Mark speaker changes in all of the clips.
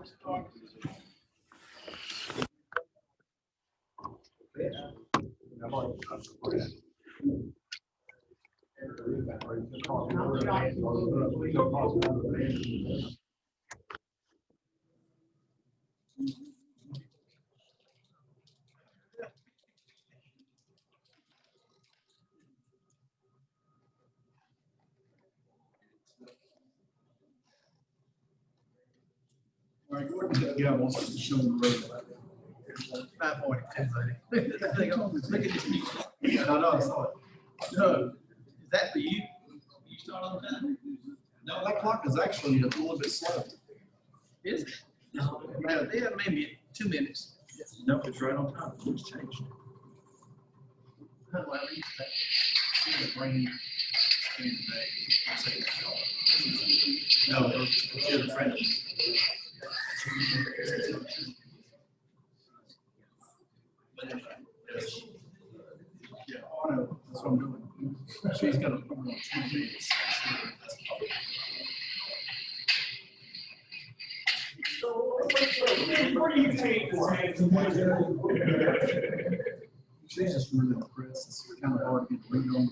Speaker 1: All right, Gordon, yeah, wants us to show the road.
Speaker 2: 5:42, buddy. Look at this music.
Speaker 1: No, I saw it.
Speaker 2: No, is that for you? You start on time?
Speaker 1: No, that clock is actually a little bit slow.
Speaker 2: Is it? Well, yeah, maybe 2 minutes.
Speaker 1: No, it's right on time. It's changed.
Speaker 2: Well,
Speaker 1: It's raining.
Speaker 2: no, it's a friend.
Speaker 1: Yeah, I know. That's what I'm doing. She's got a put on 2 minutes. She's just really impressed. It's kind of hard to get the read on.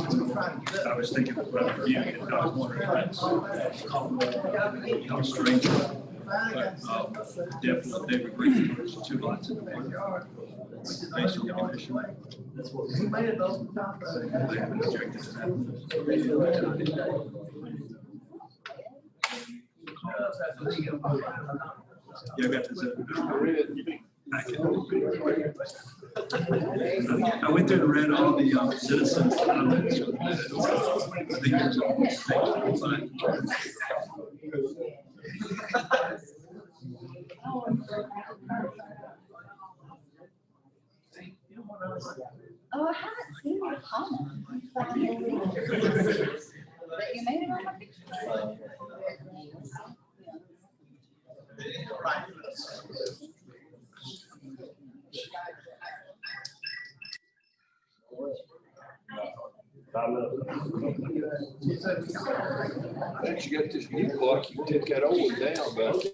Speaker 1: I was thinking about reviewing it, and I was wondering if that's strange. But definitely they would agree there's two lots in the one. Based on the condition. They haven't objected to that. Yeah, I got this. I went through and read all the citizens' comments. I think there's all fine.
Speaker 3: Oh, I haven't seen your comment. But you made it on my picture.
Speaker 4: Since you got this new clock, you can take that old one down, but.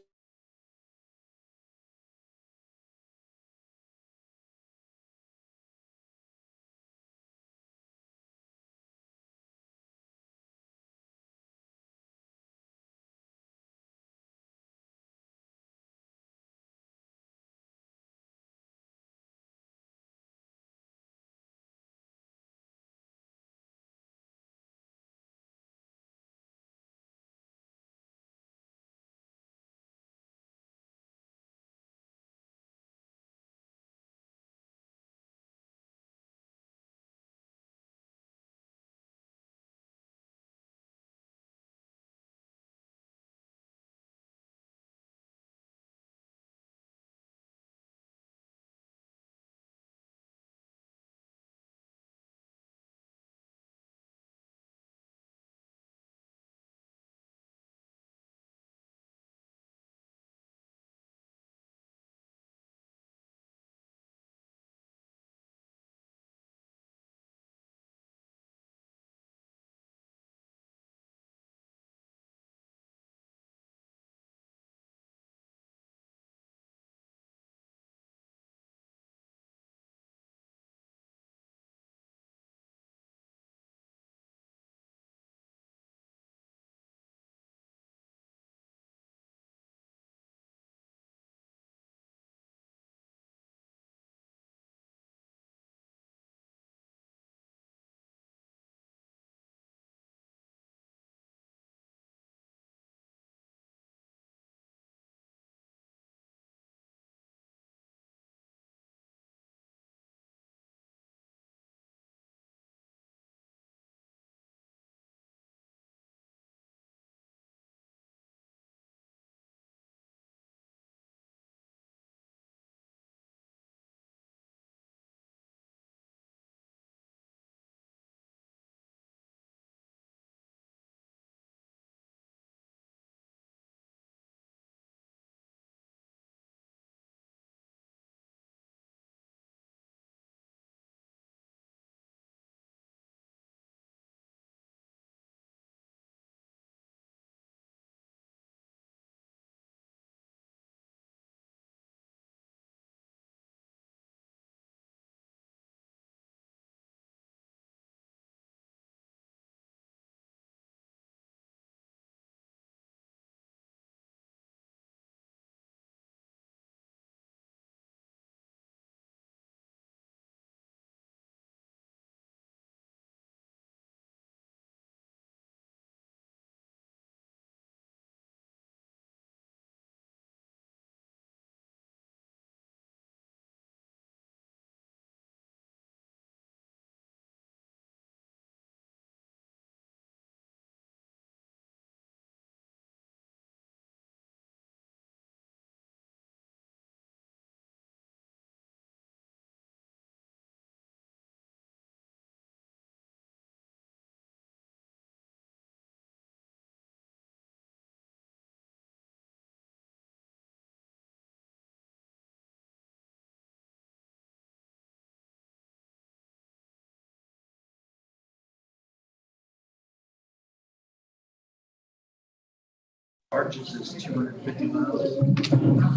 Speaker 1: Arches is 250 miles,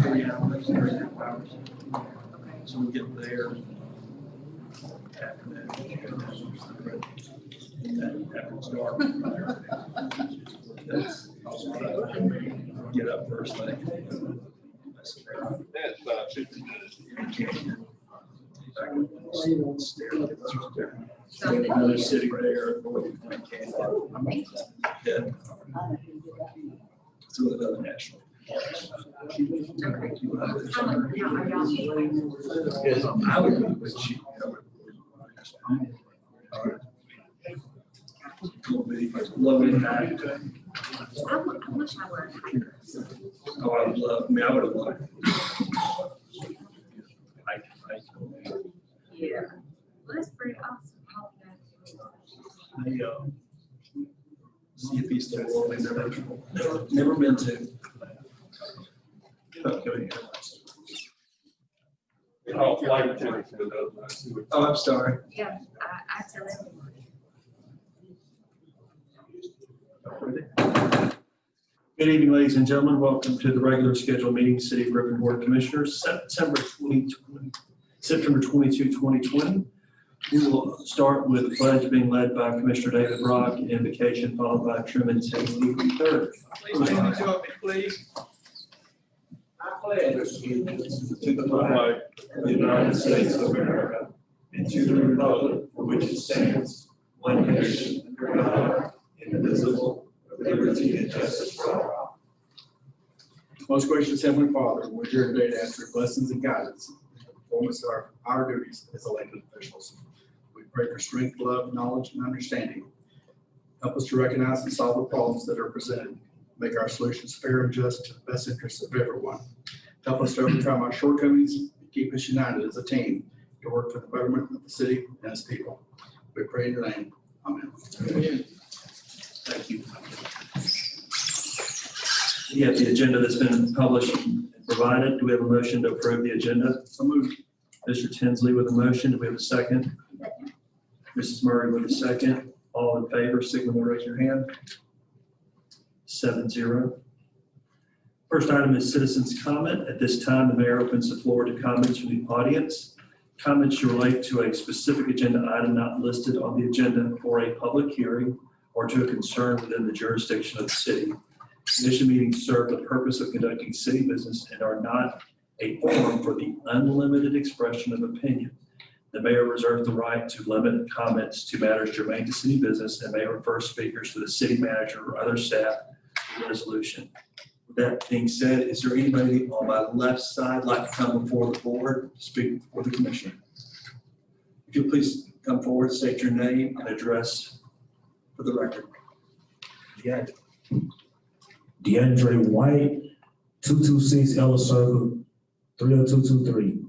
Speaker 1: 3 hours, 3.5 hours. So we get there after that. After it's dark. Get up first thing. Another city there. Yeah. It's with another national. I would, but she. Low impact.
Speaker 3: I wish I were a hiker.
Speaker 1: Oh, I would love, I mean, I would have loved.
Speaker 3: Yeah. Well, that's pretty awesome.
Speaker 1: See if he's still rolling there. Never been to. Oh, I'm sorry.
Speaker 3: Yeah, I tell everyone.
Speaker 1: Good evening, ladies and gentlemen. Welcome to the regular scheduled meeting, City of Griffin Board of Commissioners, September 22, 2020. We will start with the pledge being led by Commissioner David Brock, invocation followed by Truman Tinsley III.
Speaker 2: Please stand and join me, please.
Speaker 1: I pledge allegiance to the flag of the United States of America and to the republic for which it stands, one nation, under God, indivisible, with liberty and justice for all.
Speaker 5: Most gracious Heavenly Father, we're here today to ask for your blessings and guidance in the performance of our duties as elected officials. We pray for strength, love, knowledge, and understanding. Help us to recognize and solve the problems that are presented. Make our solutions fair and just to the best interests of everyone. Help us to overcome our shortcomings and keep us united as a team to work for the betterment of the city and its people. We pray in your name. Amen.
Speaker 2: Amen.
Speaker 1: Thank you. We have the agenda that's been published and provided. Do we have a motion to approve the agenda?
Speaker 5: So moved.
Speaker 1: Mr. Tinsley with a motion. Do we have a second? Mrs. Murray with a second. All in favor, signal by raise your hand. 7-0. First item is citizens' comment. At this time, the mayor opens the floor to comments from the audience. Comments should relate to a specific agenda item not listed on the agenda for a public hearing or to a concern within the jurisdiction of the city. Commission meetings serve the purpose of conducting city business and are not a forum for the unlimited expression of opinion. The mayor reserves the right to limit comments to matters germane to city business and may refer speakers to the city manager or other staff for resolution. With that being said, is there anybody on my left side like to come before the board to speak before the commissioner? If you'll please come forward, state your name and address for the record.
Speaker 6: Yeah. DeAndre White, 226 Ella Circle, 30223.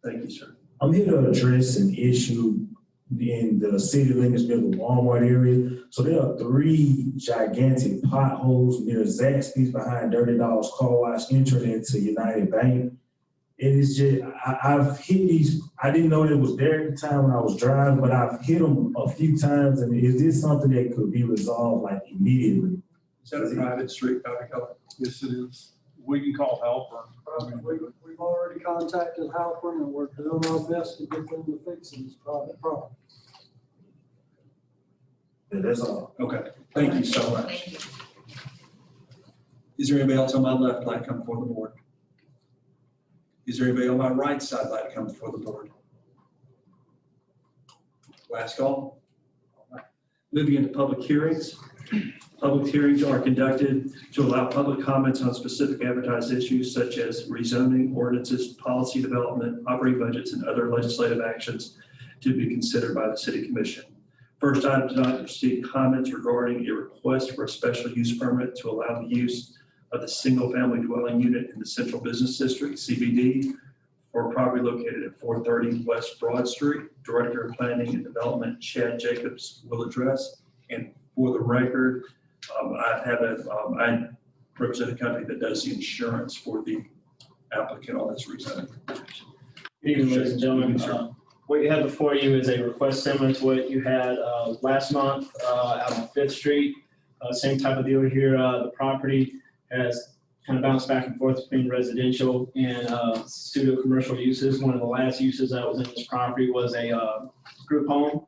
Speaker 1: Thank you, sir.
Speaker 6: I'm here to address an issue in the city limits near the Walmart area. So there are 3 gigantic potholes near Zaxby's behind Dirty Dog's Car Wash entering into United Bank. It is just, I've hit these, I didn't know it was there at the time when I was driving, but I've hit them a few times. And is this something that could be resolved like immediately?
Speaker 1: Is that a private street, Dr. Keller?
Speaker 7: Yes, it is. We can call help.
Speaker 8: We've already contacted Halpern and we're doing our best to get them to fix this private property.
Speaker 6: Yeah, that's all.
Speaker 1: Okay, thank you so much. Is there anybody else on my left like to come before the board? Is there anybody on my right side like to come before the board? Last call. All right. Moving into public hearings. Public hearings are conducted to allow public comments on specific advertised issues such as rezoning, ordinances, policy development, operating budgets, and other legislative actions to be considered by the City Commission. First item tonight, receive comments regarding a request for a special use permit to allow the use of the single-family dwelling unit in the Central Business District, CBD, for a property located at 430 West Broad Street. Director of Planning and Development, Chad Jacobs, will address. And for the record, I represent a company that does the insurance for the applicant on this rezoning.
Speaker 9: Good evening, ladies and gentlemen. What you have before you is a request similar to what you had last month out on 5th Street. Same type of deal here. The property has kind of bounced back and forth between residential and pseudo commercial uses. One of the last uses that was in this property was a group home.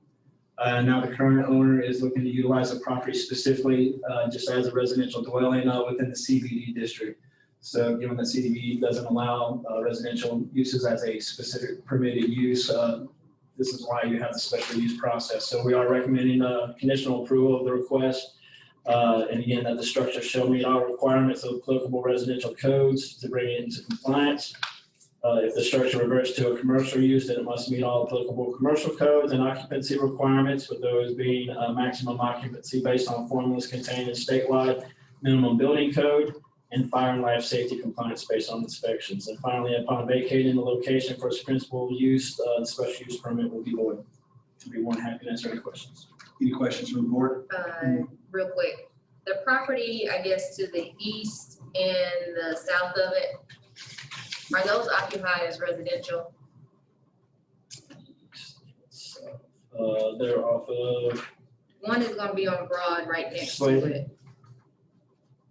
Speaker 9: Now the current owner is looking to utilize the property specifically just as a residential dwelling within the CBD district. So given that CBD doesn't allow residential uses as a specific permitted use, this is why you have the special use process. So we are recommending conditional approval of the request. And again, that the structure shall meet all requirements of applicable residential codes to bring it into compliance. If the structure reverts to a commercial use, then it must meet all applicable commercial codes and occupancy requirements, with those being maximum occupancy based on formulas contained in statewide minimum building code and fire and life safety compliance based on inspections. And finally, upon vacating the location for its principal use, the special use permit will be void. To be more than happy to answer any questions.
Speaker 1: Any questions from the board?
Speaker 10: Real quick, the property, I guess, to the east and the south of it, are those occupied as residential?
Speaker 9: They're off of
Speaker 10: One is gonna be on Broad right next to
Speaker 9: Slater.
Speaker 10: it.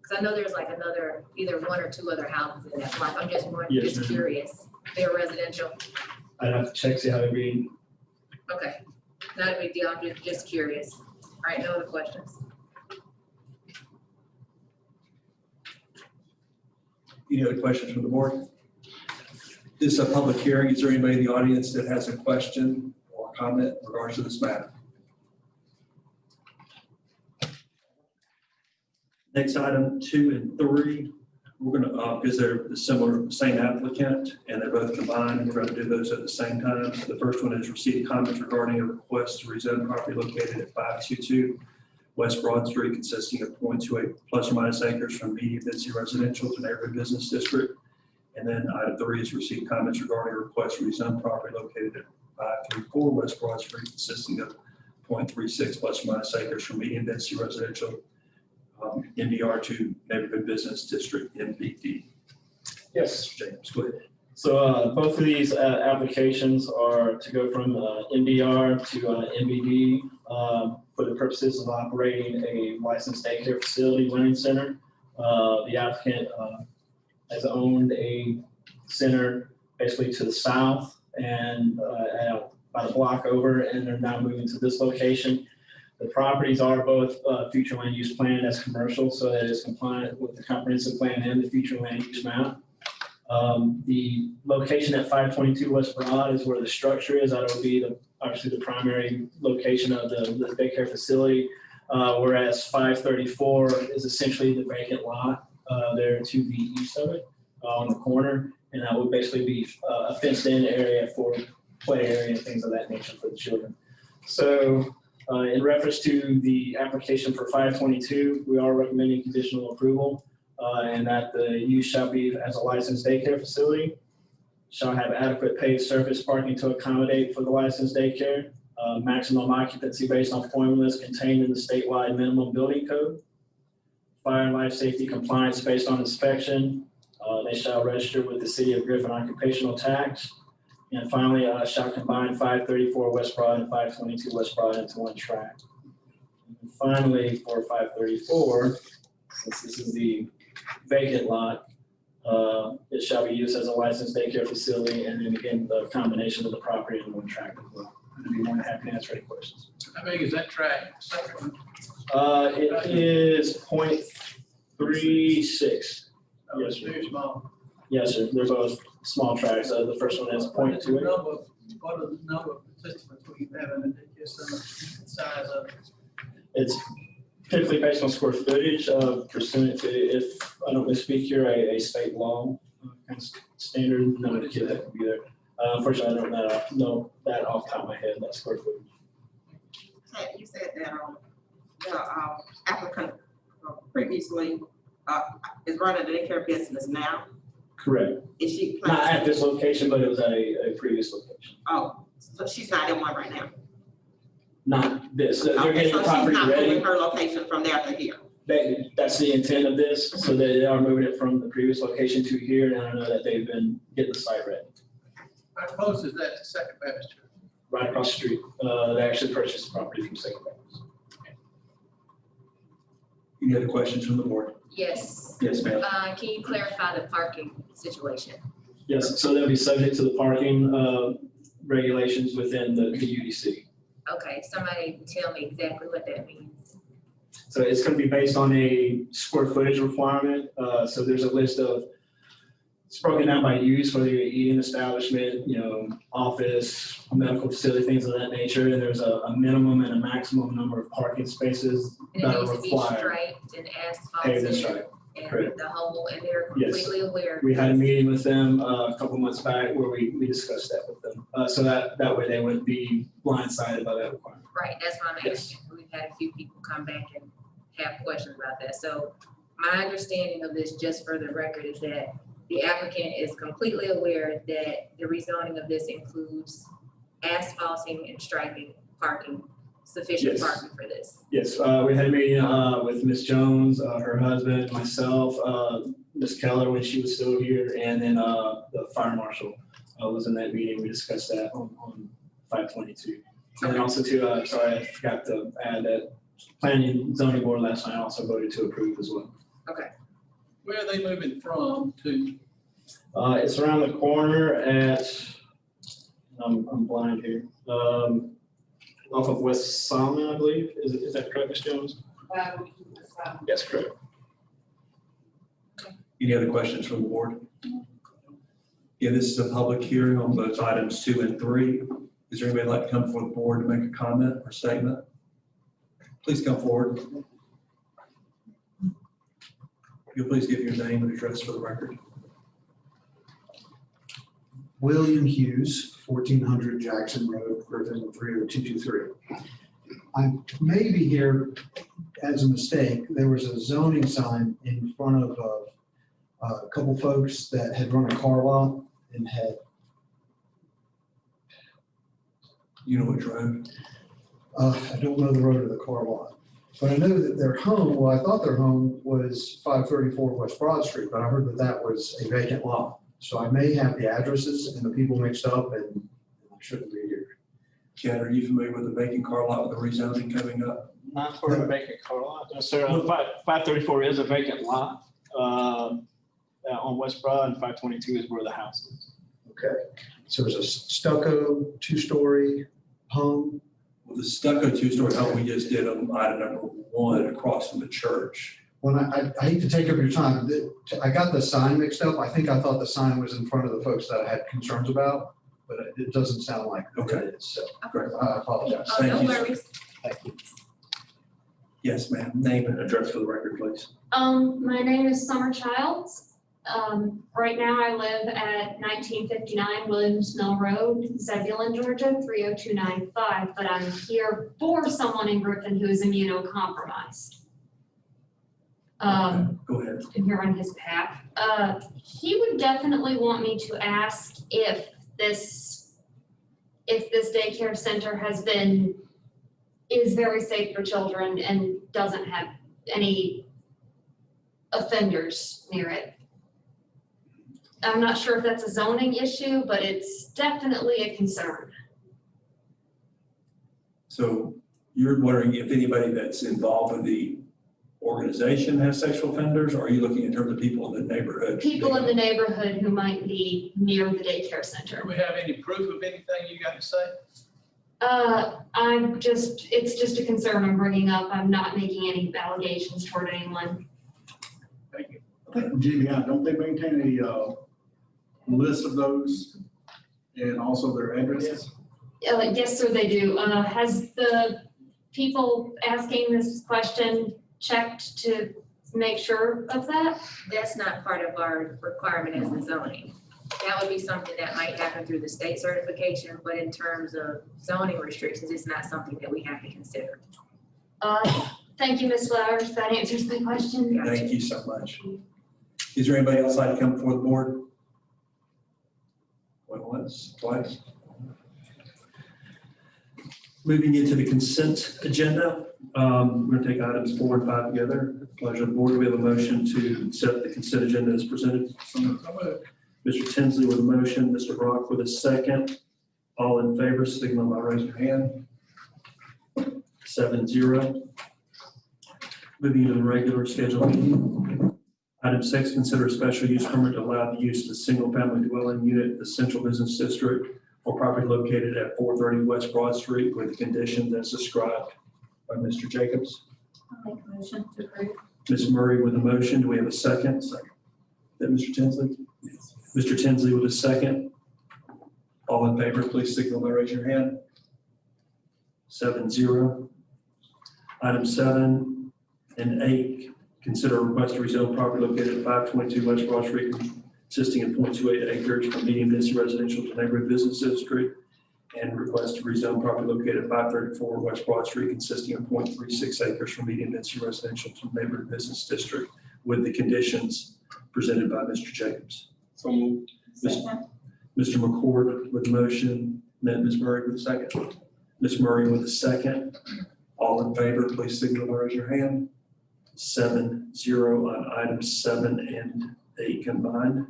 Speaker 10: Cause I know there's like another, either one or two other houses in that block. I'm just more,
Speaker 9: Yes,
Speaker 10: just
Speaker 9: ma'am.
Speaker 10: curious. They're residential?
Speaker 9: I'd have to check, see how they're being.
Speaker 10: Okay, not a big deal. I'm just curious. All right, no other questions.
Speaker 1: Any other questions from the board? This is a public hearing. Is there anybody in the audience that has a question or comment in regards to this matter? Next item 2 and 3, we're gonna, because they're the similar, same applicant, and they're both combined, we're gonna do those at the same time. So the first one is receive comments regarding a request to rezone property located at 522 West Broad Street, consisting of 0.28 plus or minus acres from medium density residential to neighborhood business district. And then item 3 is receive comments regarding a request to rezone property located at 534 West Broad Street, consisting of 0.36 plus or minus acres from medium density residential MDR to neighborhood business district MBD.
Speaker 9: Yes.
Speaker 1: Mr. James, go ahead.
Speaker 9: So both of these applications are to go from MDR to MBD for the purposes of operating a licensed daycare facility learning center. The applicant has owned a center basically to the south and about a block over, and they're now moving to this location. The properties are both future land use planned as commercial, so that is compliant with the comprehensive plan and the future land use map. The location at 522 West Broad is where the structure is. That will be obviously the primary location of the daycare facility, whereas 534 is essentially the vacant lot there to the east of it on the corner, and that would basically be a fenced-in area for play area and things of that nature for the children. So in reference to the application for 522, we are recommending conditional approval. And that the use shall be as a licensed daycare facility, shall have adequate paved surface parking to accommodate for the licensed daycare, maximum occupancy based on formulas contained in the statewide minimum building code, fire and life safety compliance based on inspection. They shall register with the city of Griffin occupational tax. And finally, shall combine 534 West Broad and 522 West Broad into one tract. And finally, for 534, since this is the vacant lot, it shall be used as a licensed daycare facility, and then again, the combination of the property in one tract as well. I'd be more than happy to answer any questions.
Speaker 2: How big is that tract? Second one?
Speaker 9: It is 0.36.
Speaker 2: Oh, it's very small.
Speaker 9: Yes, sir. They're both small tracts. The first one is 0.28.
Speaker 2: What is the number of participants we have in it? Just the size of it?
Speaker 9: It's typically based on square footage pursuant to, if I don't misspeak here, a state law kind of standard. None of the kids that can be there. Unfortunately, I don't know that off the top of my head, that square footage.
Speaker 11: You said that the applicant previously is running a daycare business now.
Speaker 9: Correct.
Speaker 11: Is she?
Speaker 9: Not at this location, but it was at a previous location.
Speaker 11: Oh, so she's not in one right now.
Speaker 9: Not this. They're
Speaker 11: Okay,
Speaker 9: getting
Speaker 11: so
Speaker 9: the
Speaker 11: she's
Speaker 9: property
Speaker 11: not
Speaker 9: ready.
Speaker 11: moving her location from there to here.
Speaker 9: That's the intent of this, so they are moving it from the previous location to here, and I know that they've been getting the site ready.
Speaker 2: How close is that to Second Baptist Church?
Speaker 9: Right across the street. They actually purchased the property from Second Baptist.
Speaker 1: Any other questions from the board?
Speaker 10: Yes.
Speaker 1: Yes, ma'am.
Speaker 10: Can you clarify the parking situation?
Speaker 9: Yes, so they'll be subject to the parking regulations within the UDC.
Speaker 10: Okay, somebody tell me exactly what that means.
Speaker 9: So it's gonna be based on a square footage requirement. So there's a list of, it's broken down by use, whether you're eating establishment, office, medical facility, things of that nature. And there's a minimum and a maximum number of parking spaces
Speaker 10: And
Speaker 9: that
Speaker 10: it
Speaker 9: are
Speaker 10: needs to be
Speaker 9: required.
Speaker 10: striped and
Speaker 9: Paved and
Speaker 10: asphalted
Speaker 9: striped.
Speaker 10: and
Speaker 9: correct.
Speaker 10: the whole, and they're
Speaker 9: Yes.
Speaker 10: completely aware.
Speaker 9: We had a meeting with them a couple months back where we discussed that with them. So that way they wouldn't be blindsided by that requirement.
Speaker 10: Right, that's what I'm
Speaker 9: Yes.
Speaker 10: asking. We've had a few people come back and have questions about that. So my understanding of this, just for the record, is that the applicant is completely aware that the rezoning of this includes asphalting and striping parking, sufficient
Speaker 9: Yes.
Speaker 10: parking for this.
Speaker 9: Yes, we had a meeting with Ms. Jones, her husband, myself, Ms. Keller when she was still here, and then the fire marshal was in that meeting. We discussed that on 522. And then also too, sorry, I forgot to add that planning and zoning board last night also voted to approve as well.
Speaker 2: Where are they moving from to?
Speaker 9: It's around the corner at, I'm blind here, off of West Salmon, I believe. Is that correct, Ms. Jones? Yes, correct.
Speaker 1: Any other questions from the board? Yeah, this is a public hearing on both items 2 and 3. Is there anybody like to come before the board to make a comment or statement? Please come forward. If you'll please give your name and address for the record.
Speaker 12: William Hughes, 1400 Jackson Road, Griffin, 30223. I may be here as a mistake. There was a zoning sign in front of a couple folks that had run a car lot and had,
Speaker 1: You know which road?
Speaker 12: I don't know the road of the car lot, but I know that their home, well, I thought their home was 534 West Broad Street, but I heard that that was a vacant lot. So I may have the addresses and the people mixed up, and I shouldn't be here.
Speaker 1: Chad, are you familiar with the vacant car lot with the rezoning coming up?
Speaker 9: Not for a vacant car lot. No, sir. 534 is a vacant lot on West Broad, and 522 is where the house is.
Speaker 12: Okay, so it's a stucco, 2-story home.
Speaker 1: Well, the stucco 2-story home we just did on item number 1 across from the church.
Speaker 12: When I hate to take up your time, I got the sign mixed up. I thought the sign was in front of the folks that I had concerns about, but it doesn't sound like it is, so
Speaker 1: Great.
Speaker 12: I apologize.
Speaker 10: Oh,
Speaker 1: Thank
Speaker 10: no
Speaker 1: you.
Speaker 10: worries.
Speaker 12: Thank you.
Speaker 1: Yes, ma'am. Name and address for the record, please.
Speaker 13: My name is Summer Childs. Right now I live at 1959 Williams Mill Road, Zebulon, Georgia, 30295, but I'm here for someone in Griffin who is immunocompromised.
Speaker 1: Go ahead.
Speaker 13: I'm here on his behalf. He would definitely want me to ask if this daycare center is very safe for children and doesn't have any offenders near it. I'm not sure if that's a zoning issue, but it's definitely a concern.
Speaker 1: So you're wondering if anybody that's involved with the organization has sexual offenders, or are you looking in terms of people in the neighborhood?
Speaker 13: People in the neighborhood who might be near the daycare
Speaker 2: Do
Speaker 13: center.
Speaker 2: we have any proof of anything you got to say?
Speaker 13: It's just a concern I'm bringing up. I'm not making any allegations toward anyone.
Speaker 2: Thank you.
Speaker 5: Jimmy, don't they maintain a list of those and also their addresses?
Speaker 13: Yes, sir, they do. Has the people asking this question checked to make sure of that?
Speaker 10: That's not part of our requirement as the zoning. That would be something that might happen through the state certification, but in terms of zoning restrictions, it's not something that we have to consider.
Speaker 13: Thank you, Ms. Flowers. That answers my question.
Speaker 1: Thank you so much. Is there anybody else like to come before the board? Going once, twice? Moving into the consent agenda, we're going to take items 4 and 5 together. Pleasure of the board. We have a motion to accept the consent agenda as presented. Mr. Tinsley with a motion, Mr. Brock with a second. All in favor, signal by raising your hand. 7-0. Moving to the regular scheduled meeting. Item 6, consider a special use permit to allow the use of a single-family dwelling unit in the central business district for property located at 430 West Broad Street with the conditions as described by Mr. Jacobs.
Speaker 3: I'll make a motion to approve.
Speaker 1: Ms. Murray with a motion. Do we have a second? Second. That Mr. Tinsley? Mr. Tinsley with a second. All in favor, please signal by raising your hand. 7-0. Item 7 and 8, consider a request to rezone property located at 522 West Broad Street consisting of 0.28 acres from medium density residential to neighborhood business district, and request to rezone property located at 534 West Broad Street consisting of 0.36 acres from medium density residential to neighborhood business district with the conditions presented by Mr. Jacobs.
Speaker 7: So moved.
Speaker 3: Second.
Speaker 1: Mr. McCord with motion, then Ms. Murray with a second. Ms. Murray with a second. All in favor, please signal by raising your hand. 7-0 on items 7 and 8 combined.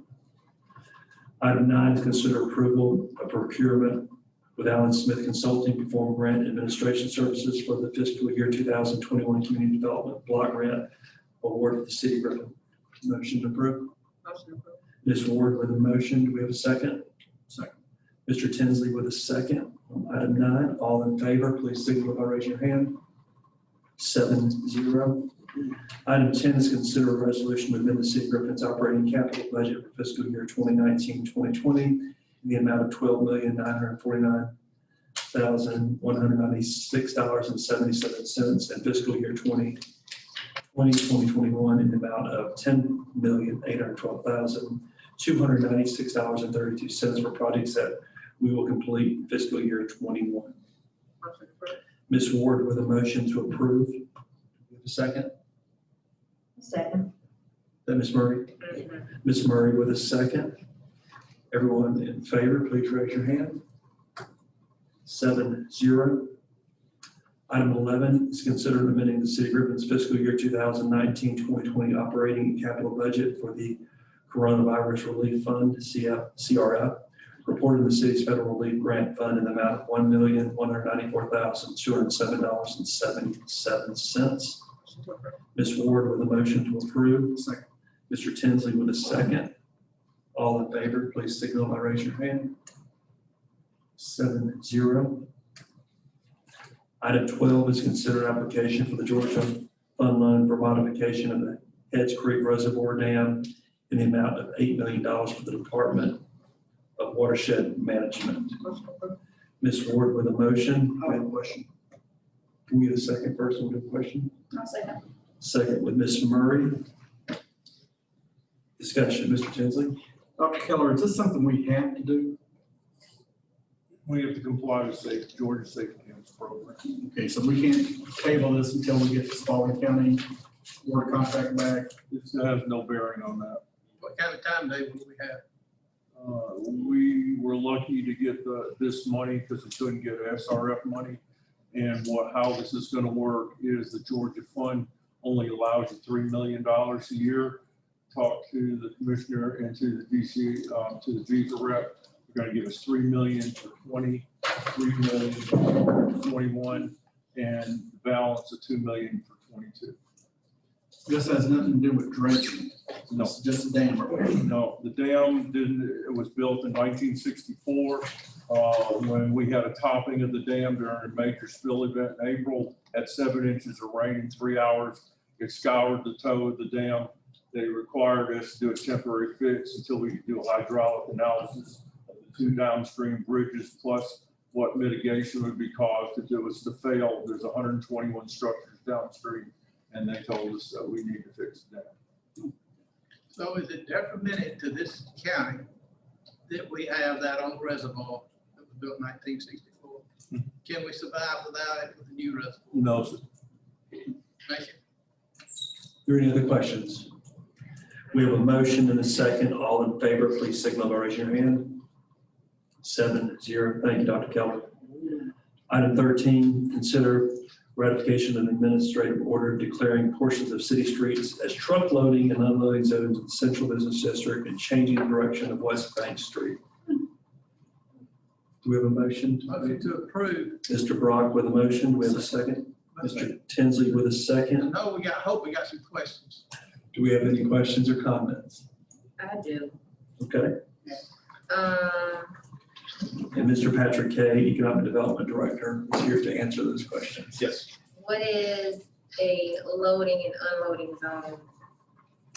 Speaker 1: Item 9 is consider approval of procurement with Allen Smith Consulting to perform grant administration services for the fiscal year 2021 Community Development Block Grant award to the city of Griffin. Motion approved.
Speaker 11: Motion approved.
Speaker 1: Ms. Ward with a motion. Do we have a second?
Speaker 5: Second.
Speaker 1: Mr. Tinsley with a second. On item 9, all in favor, please signal by raising your hand. 7-0. Item 10 is consider a resolution within the city of Griffin's operating capital budget for fiscal year 2019-2020 in the amount of $12,949,196.77 and fiscal year 2020-2021 in the amount of $10,812,296.32 for projects that we will complete in fiscal year 21.
Speaker 11: Motion approved.
Speaker 1: Ms. Ward with a motion to approve. Do we have a second?
Speaker 3: Second.
Speaker 1: Then Ms. Murray? Ms. Murray with a second. Everyone in favor, please raise your hand. 7-0. Item 11 is considered amending the city of Griffin's fiscal year 2019-2020 operating and capital budget for the Coronavirus Relief Fund, CRF, reporting the city's federal relief grant fund in the amount of $1,194,207.77. Ms. Ward with a motion to approve.
Speaker 5: Second.
Speaker 1: Mr. Tinsley with a second. All in favor, please signal by raising your hand. 7-0. Item 12 is considered application for the Georgia Fund Loan for modification of the Heads Creek Reservoir Dam in the amount of $8 million for the Department of Watershed Management.
Speaker 11: Motion approved.
Speaker 1: Ms. Ward with a motion.
Speaker 5: I have a question.
Speaker 1: Can we get a second person with a question?
Speaker 3: I'll second.
Speaker 1: Second with Ms. Murray. Discussion, Mr. Tinsley?
Speaker 5: Dr. Keller, is this something we have to do?
Speaker 7: We have to comply with Georgia Safety Campus program.
Speaker 5: Okay, so we can't table this until we get the Spalding County water contract back.
Speaker 7: This has no bearing on that.
Speaker 2: What kind of timetable do we have?
Speaker 7: We were lucky to get this money because we couldn't get SRF money. And how this is going to work is the Georgia Fund only allows you $3 million a year. Talk to the commissioner and to the DC, to the GFA rep. They're going to give us $3 million for 20, $3 million for 21, and the balance of $2 million for 22.
Speaker 5: This has nothing to do with dredging.
Speaker 7: No.
Speaker 5: It's just a dam or whatever.
Speaker 7: No, the dam didn't, it was built in 1964, when we had a topping of the dam during a major spill event in April, had 7 inches of rain in 3 hours. It scoured the toe of the dam. They required us to do a temporary fix until we could do a hydraulic analysis of the 2 downstream bridges, plus what mitigation would be caused if it was to fail. There's 121 structures downstream, and they told us that we need to fix the dam.
Speaker 2: So is it detrimental to this county that we have that old reservoir that was built in 1964? Can we survive without it with the new reservoir?
Speaker 7: No, sir.
Speaker 2: Thank you.
Speaker 1: Are there any other questions? We have a motion and a second. All in favor, please signal by raising your hand. 7-0. Thank you, Dr. Keller. Item 13, consider ratification of an administrative order declaring portions of city streets as truck loading and unloading zones in the central business district and changing the direction of West Bank Street. Do we have a motion?
Speaker 2: Motion to approve.
Speaker 1: Mr. Brock with a motion. Do we have a second? Mr. Tinsley with a second.
Speaker 2: No, hope we got some questions.
Speaker 1: Do we have any questions or comments?
Speaker 10: I do.
Speaker 1: Okay. And Mr. Patrick Kay, Economic Development Director, is here to answer those questions.
Speaker 7: Yes.
Speaker 10: What is a loading and unloading zone?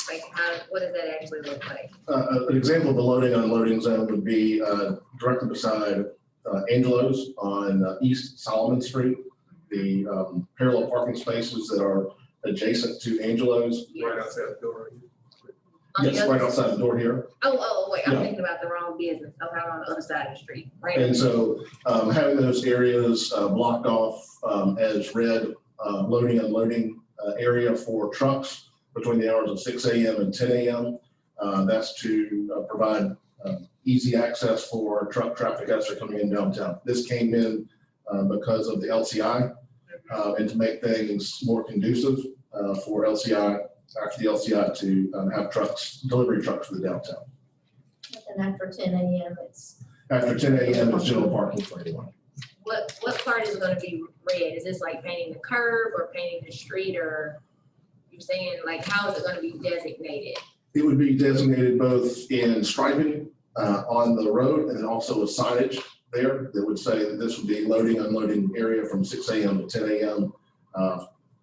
Speaker 10: Like, what does that actually look like?
Speaker 14: An example of a loading and unloading zone would be directly beside Angelo's on East Solomon Street. The parallel parking spaces that are adjacent to Angelo's.
Speaker 4: Right outside the door.
Speaker 10: On the
Speaker 14: Yes,
Speaker 10: other
Speaker 14: right outside the door here.
Speaker 10: wait, I'm
Speaker 14: Yeah.
Speaker 10: thinking about the wrong business. Okay, I'm on the other side of the street, right?
Speaker 14: And so having those areas blocked off as red loading, unloading area for trucks between the hours of 6 a.m. and 10 a.m. That's to provide easy access for truck traffic as they're coming in downtown. This came in because of the LCI and to make things more conducive for LCI, after the LCI to have trucks, delivery trucks for the downtown.
Speaker 3: And after 10 a.m., it's.
Speaker 14: After 10 a.m. it's general parking for anyone.
Speaker 10: What part is gonna be red? Is this like painting the curb or painting the street, or you're saying, like, how is it gonna be designated?
Speaker 14: It would be designated both in striping on the road and then also a signage there that would say that this would be loading, unloading area from 6 a.m. to 10 a.m.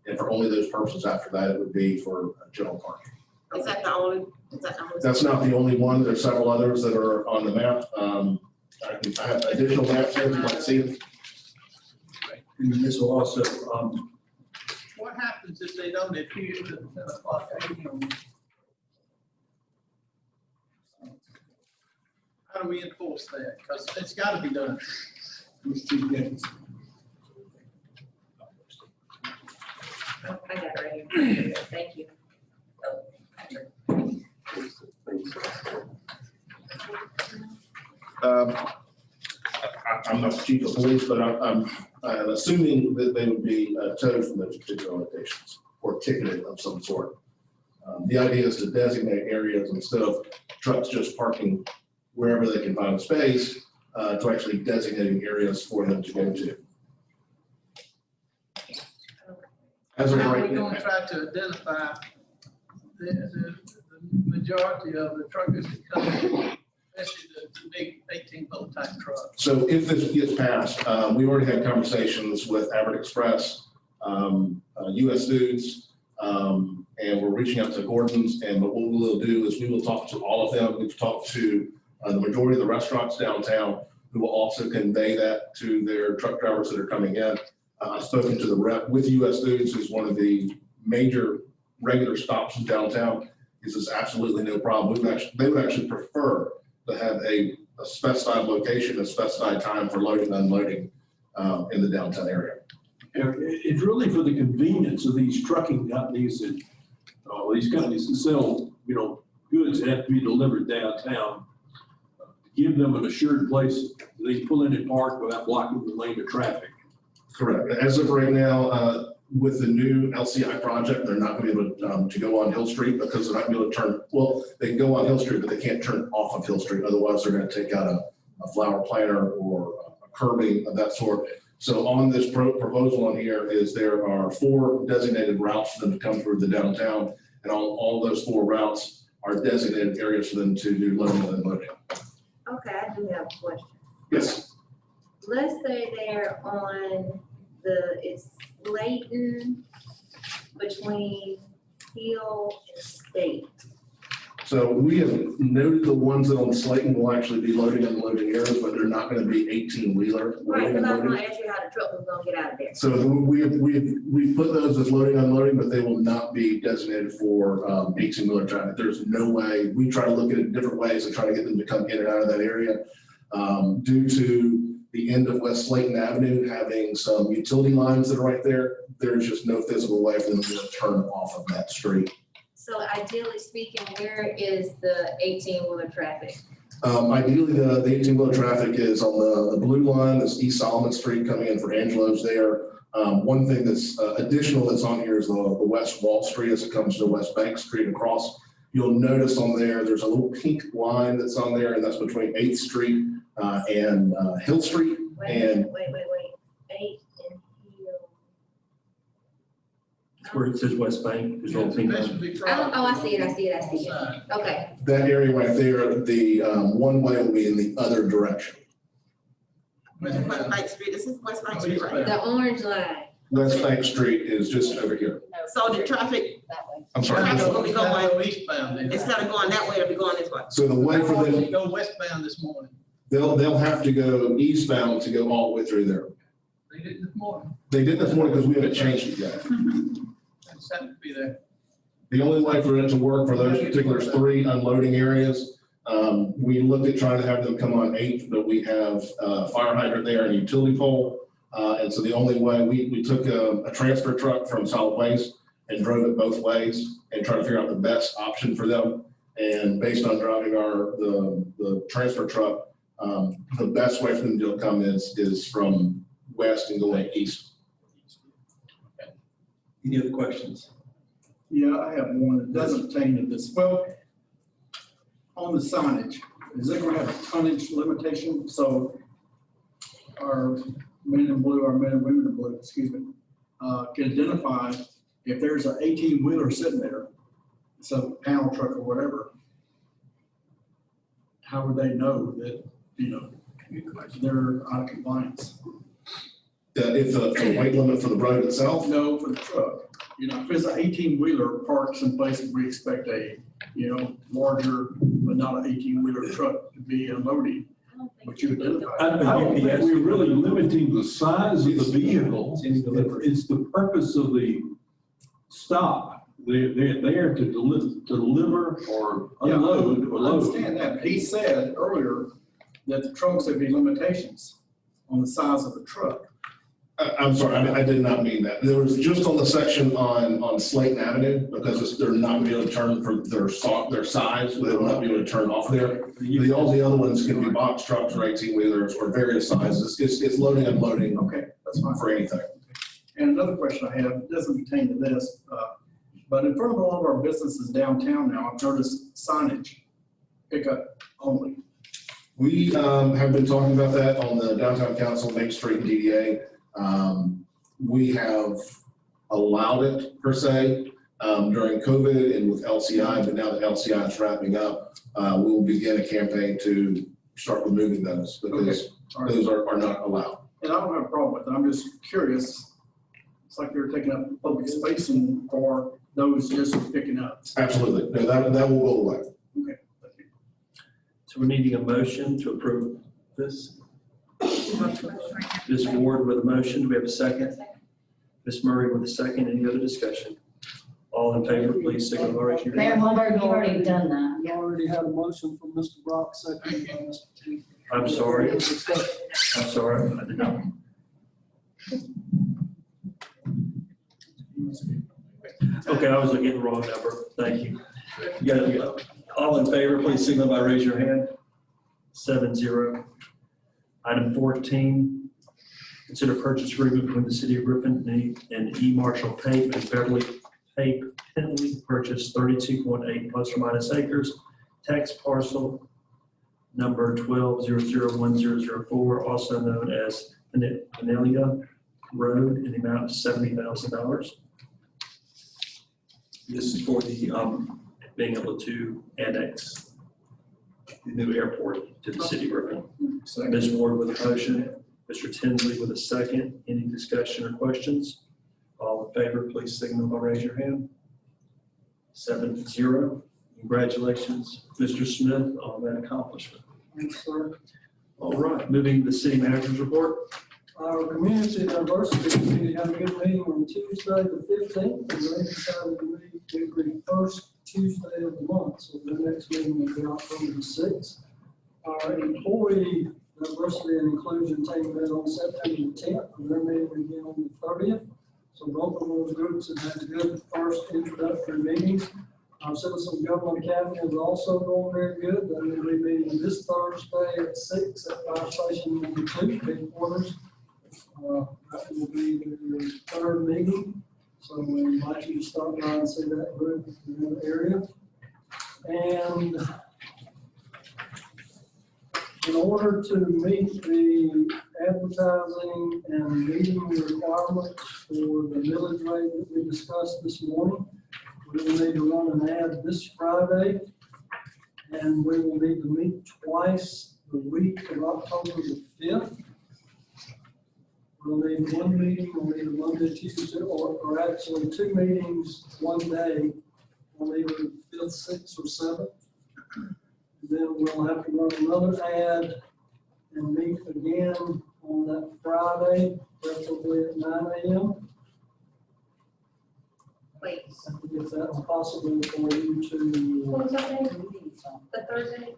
Speaker 14: And for only those purposes. After that, it would be for general parking.
Speaker 11: Is that the only?
Speaker 14: That's not the only one. There's several others that are on the map. I have additional maps here if you'd like to see them.
Speaker 1: And this will also,
Speaker 2: What happens if they don't adhere to the 10 o'clock a.m.? How do we enforce that? Because it's got to be done.
Speaker 10: Oh, I got it right here. Thank you.
Speaker 14: I'm not the chief of police, but I'm assuming that they would be towed from those particular locations or ticketed of some sort. The idea is to designate areas instead of trucks just parking wherever they can find a space, to actually designating areas for them to go to. As of
Speaker 2: How are
Speaker 14: right
Speaker 2: we
Speaker 14: now,
Speaker 2: going to try to identify the majority of the truckers that come in, especially the big 18-wheel type trucks?
Speaker 14: so if this gets passed, we already had conversations with Abbott Express, US Foods, and we're reaching out to Gordon's. And what we will do is we will talk to all of them. We've talked to the majority of the restaurants downtown, who will also convey that to their truck drivers that are coming in. I've spoken to the rep with US Foods, who's one of the major regular stops in downtown. He says absolutely no problem. They would actually prefer to have a specified location, a specified time for loading and unloading in the downtown area.
Speaker 4: Yeah, it's really for the convenience of these trucking companies and these companies that sell, goods that have to be delivered downtown. Give them an assured place they can pull in and park without blocking the lane of traffic.
Speaker 14: Correct. As of right now, with the new LCI project, they're not going to be able to go on Hill Street because they're not going to be able to turn, well, they can go on Hill Street, but they can't turn off of Hill Street. Otherwise, they're going to take out a flower planter or a curbing of that sort. So on this proposal on here is there are 4 designated routes for them to come through the downtown, and all those 4 routes are designated areas for them to do loading and unloading.
Speaker 10: Okay, I do have a question.
Speaker 14: Yes.
Speaker 10: Let's say they're on it's Layton between Hill and State.
Speaker 14: So we have noted the ones that on Slayton will actually be loading and unloading areas, but they're not going to be 18-wheeler.
Speaker 10: Right, because I was gonna ask you how the truck was gonna get out of there.
Speaker 14: So we put those as loading and unloading, but they will not be designated for 18-wheeler traffic. There's no way. We try to look at it different ways and try to get them to come in and out of that area. Due to the end of West Slayton Avenue having some utility lines that are right there, there's just no physical way for them to turn off of that street.
Speaker 10: So ideally speaking, where is the 18-wheeler traffic?
Speaker 14: Ideally, the 18-wheeler traffic is on the blue line, that's East Solomon Street coming in for Angelo's there. One thing that's additional that's on here is the West Wall Street as it comes to West Bank Street across. You'll notice on there's a little pink line that's on there, and that's between 8th Street and Hill Street.
Speaker 10: Wait, 8 and Hill.
Speaker 1: where it says West Bank, there's a little pink line.
Speaker 10: Oh, I see it. Okay,
Speaker 14: That area right there, the one way will be in the other direction.
Speaker 2: West
Speaker 11: West Bank Street, this is West Bank Street, right?
Speaker 10: The orange line.
Speaker 14: West Bank Street is just over here.
Speaker 11: So the traffic,
Speaker 3: That way.
Speaker 14: I'm sorry.
Speaker 11: Traffic will be going,
Speaker 2: Go eastbound. then.
Speaker 11: instead of going that way, it'll be going this way.
Speaker 14: So the way for them,
Speaker 2: Go westbound this morning.
Speaker 14: they'll have to go eastbound to go all the way through there.
Speaker 2: They did this morning.
Speaker 14: They did this morning because we haven't changed it yet.
Speaker 2: They just happened to be there.
Speaker 14: The only way for it to work for those particular 3 unloading areas, we looked at trying to have them come on 8th, but we have a fire hydrant there and a utility pole. And so the only way, we took a transfer truck from solid waste and drove it both ways and tried to figure out the best option for them. And based on driving the transfer truck, the best way for them to come is from west and going east.
Speaker 1: Any other questions?
Speaker 5: Yeah, I have one that doesn't pertain to this. Well, on the signage, is it gonna have a tonnage limitation? So our men in blue, our men and women in blue, excuse me, can identify if there's an 18-wheeler sitting there, some panel truck or whatever, how would they know that, they're out of compliance?
Speaker 14: If the weight limit for the road itself,
Speaker 5: No, for the truck. If it's an 18-wheeler parked someplace, we expect a, larger, but not an 18-wheeler truck to be unloading, but you identify.
Speaker 4: I don't think we're really limiting the size of the vehicle. It's the purpose of the stop. They're there to deliver or unload or
Speaker 5: I
Speaker 4: load.
Speaker 5: understand that, but he said earlier that the trucks, there'd be limitations on the size of the truck.
Speaker 14: I'm sorry, I did not mean that. There was just on the section on Slayton Avenue, because they're not gonna be able to turn for their size, they will not be able to turn off there. All the other ones can be box trucks or 18-wheelers or various sizes. It's loading and unloading
Speaker 5: Okay, that's fine.
Speaker 14: for anything.
Speaker 5: And another question I have, doesn't pertain to this, but in front of all of our businesses downtown now, I've noticed signage, pickup only.
Speaker 14: We have been talking about that on the downtown council, Main Street and DDA. We have allowed it per se during COVID and with LCI, but now that LCI is wrapping up, we will begin a campaign to start removing those because
Speaker 5: All right.
Speaker 14: those are not allowed.
Speaker 5: And I don't have a problem with it, I'm just curious. It's like they're taking up public space and, or those just picking up.
Speaker 14: Absolutely. No, that will go away.
Speaker 5: Okay, thank you.
Speaker 1: So we're needing a motion to approve this. Ms. Ward with a motion. Do we have a second? Ms. Murray with a second. Any other discussion? All in favor, please signal by raising your
Speaker 3: Mayor
Speaker 1: hand.
Speaker 3: Holberg, you've already done that.
Speaker 8: You already had a motion from Mr. Brock, second by Mr. T.
Speaker 1: I'm sorry. I'm sorry. I did not. Okay, I was looking at the wrong number. Thank you. You got it. All in favor, please signal by raise your hand. 7-0. Item 14, consider purchase agreement between the city of Griffin and E. Marshall Pape and Beverly Pape Penley purchase 32.8 plus or minus acres, tax parcel number 12001004, also known as Panelia Road, in the amount of $70,000. This is for the being able to annex the new airport to the city of Griffin. Ms. Ward with a motion, Mr. Tinsley with a second. Any discussion or questions? All in favor, please signal by raise your hand. 7-0. Congratulations, Mr. Smith, on that accomplishment.
Speaker 8: Thanks, sir.
Speaker 1: All right, moving to the city manager's report.
Speaker 8: Our community diversity committee had a good meeting on Tuesday, the 15th, and they decided to meet every first Tuesday of the month. So the next meeting will be October the 6th. Our employee diversity and inclusion team met on September the 10th, and their meeting again on the 30th. So both of those groups have had good first introductory meetings. Our Citizen Government Academy is also going very good. They will be meeting this Thursday at 6 at Fire Station number 2, headquarters. That will be their third meeting. So we invite you to stop by and see that group in the area. And in order to meet the advertising and meeting requirements for the millage rate that we discussed this morning, we will need to run an ad this Friday, and we will need to meet twice the week of October the 5th. We'll need one meeting, we'll need a Monday, Tuesday, or actually two meetings, one day, on either the 5th, 6th, or 7th. Then we'll have to run another ad and meet again on that Friday, preferably at 9 a.m.
Speaker 10: Wait,
Speaker 8: If that's possible for you to,
Speaker 3: What was that day? The Thursday?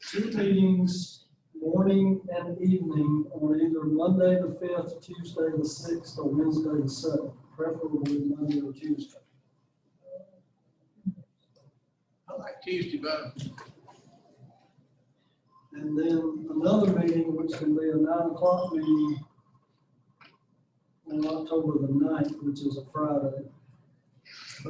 Speaker 8: two meetings, morning and evening, on either Monday the 5th, Tuesday the 6th, or Wednesday the 7th, preferably Monday or Tuesday.
Speaker 2: I like Tuesday better.
Speaker 8: And then another meeting, which can be a 9 o'clock meeting on October the 9th, which is a Friday.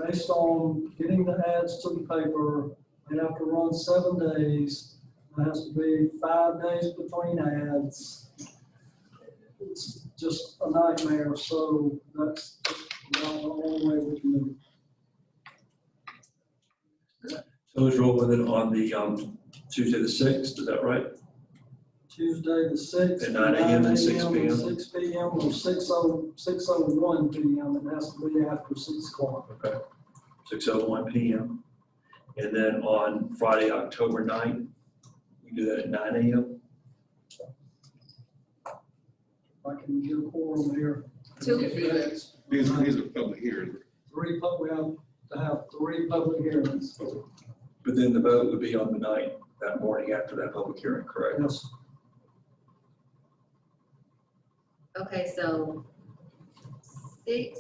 Speaker 8: Based on getting the ads to the paper, they have to run 7 days. There has to be 5 days between ads. It's just a nightmare, so that's about the only way we can do it.
Speaker 1: So let's roll with it on the Tuesday the 6th, is that right?
Speaker 8: Tuesday the 6th.
Speaker 1: At 9 a.m. and 6
Speaker 8: 9 a.m.
Speaker 1: p.m.
Speaker 8: 6 p.m. or 6:01 p.m. It has to be after 6 o'clock.
Speaker 1: Okay. 6:01 p.m. And then on Friday, October 9th, we do that at 9 a.m.
Speaker 8: If I can get a quorum here.
Speaker 10: Two.
Speaker 14: These are public hearings.
Speaker 8: We have to have 3 public hearings.
Speaker 1: But then the vote would be on the 9th, that morning after that public hearing, correct?
Speaker 8: Yes.
Speaker 10: okay, so 6,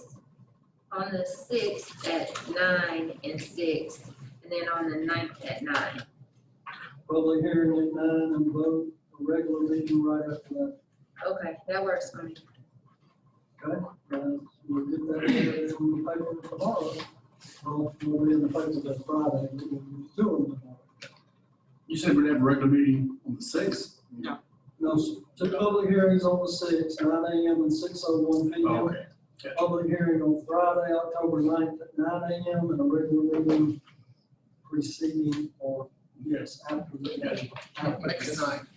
Speaker 10: on the 6th at 9 and 6, and then on the 9th at 9.
Speaker 8: Public hearing at 9 and vote, a regular meeting right after that.
Speaker 10: Okay, that works for me.
Speaker 8: Okay? We'll get that in the paper tomorrow. Well, we'll be in the paper that Friday. We'll be doing tomorrow.
Speaker 5: You said we'd have a regular meeting on the 6th?
Speaker 8: No, sir. 2 public hearings on the 6th, 9 a.m. and 6:01 p.m.
Speaker 5: Okay.
Speaker 8: Public hearing on Friday, October 9th at 9 a.m. and a regular meeting preceding or, yes, after the.
Speaker 2: Make it 9.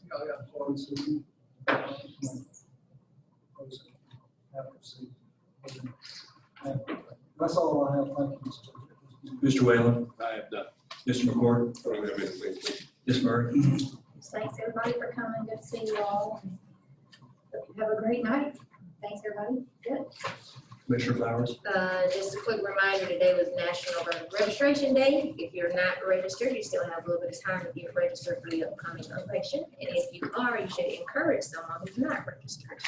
Speaker 2: Y'all got
Speaker 8: Closing. That's all I have. Thank you, Mr. Chairman.
Speaker 1: Mr. Whalen,
Speaker 4: I have done.
Speaker 1: Mr. McCord,
Speaker 14: I don't have anything.
Speaker 1: Ms. Murray.
Speaker 3: Thanks, everybody, for coming. Good to see you all. Hope you have a great night. Thanks, everybody. Good.
Speaker 1: Commissioner Flowers.
Speaker 10: Just a quick reminder, today was National Registration Day. If you're not registered, you still have a little bit of time to get registered for the upcoming election. And if you are, you should encourage someone who's not registered.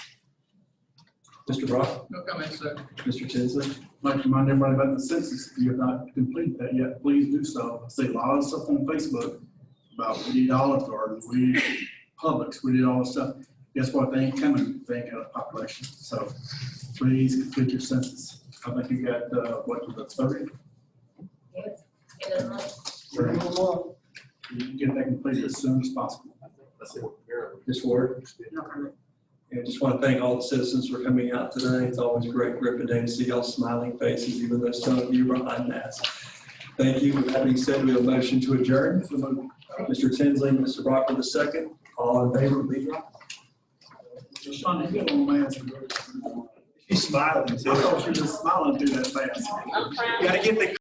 Speaker 1: Mr. Brock,
Speaker 2: No comment, sir.
Speaker 1: Mr. Tinsley.
Speaker 5: I'd like to remind everybody about the census. If you have not completed that yet, please do so. I see a lot of stuff on Facebook about we need Olive Garden, we need Publix, we need all this stuff. Guess what? They ain't coming, if they ain't got a population. So please complete your census. I think you got, what, the 30?
Speaker 10: Yes. And then,
Speaker 5: You can get that completed as soon as possible.
Speaker 14: That's it.
Speaker 1: Ms. Ward. And just want to thank all the citizens for coming out today. It's always a great Griffin Day to see y'all smiling faces, even though some of you are behind masks. Thank you. With that being said, we have a motion to adjourn. Mr. Tinsley, Mr. Brock with the second. All in favor, please rise.
Speaker 5: Sean, you got one mask.
Speaker 1: She's smiling.
Speaker 5: I thought she was smiling through that fast.
Speaker 3: I'm proud.
Speaker 1: You gotta get the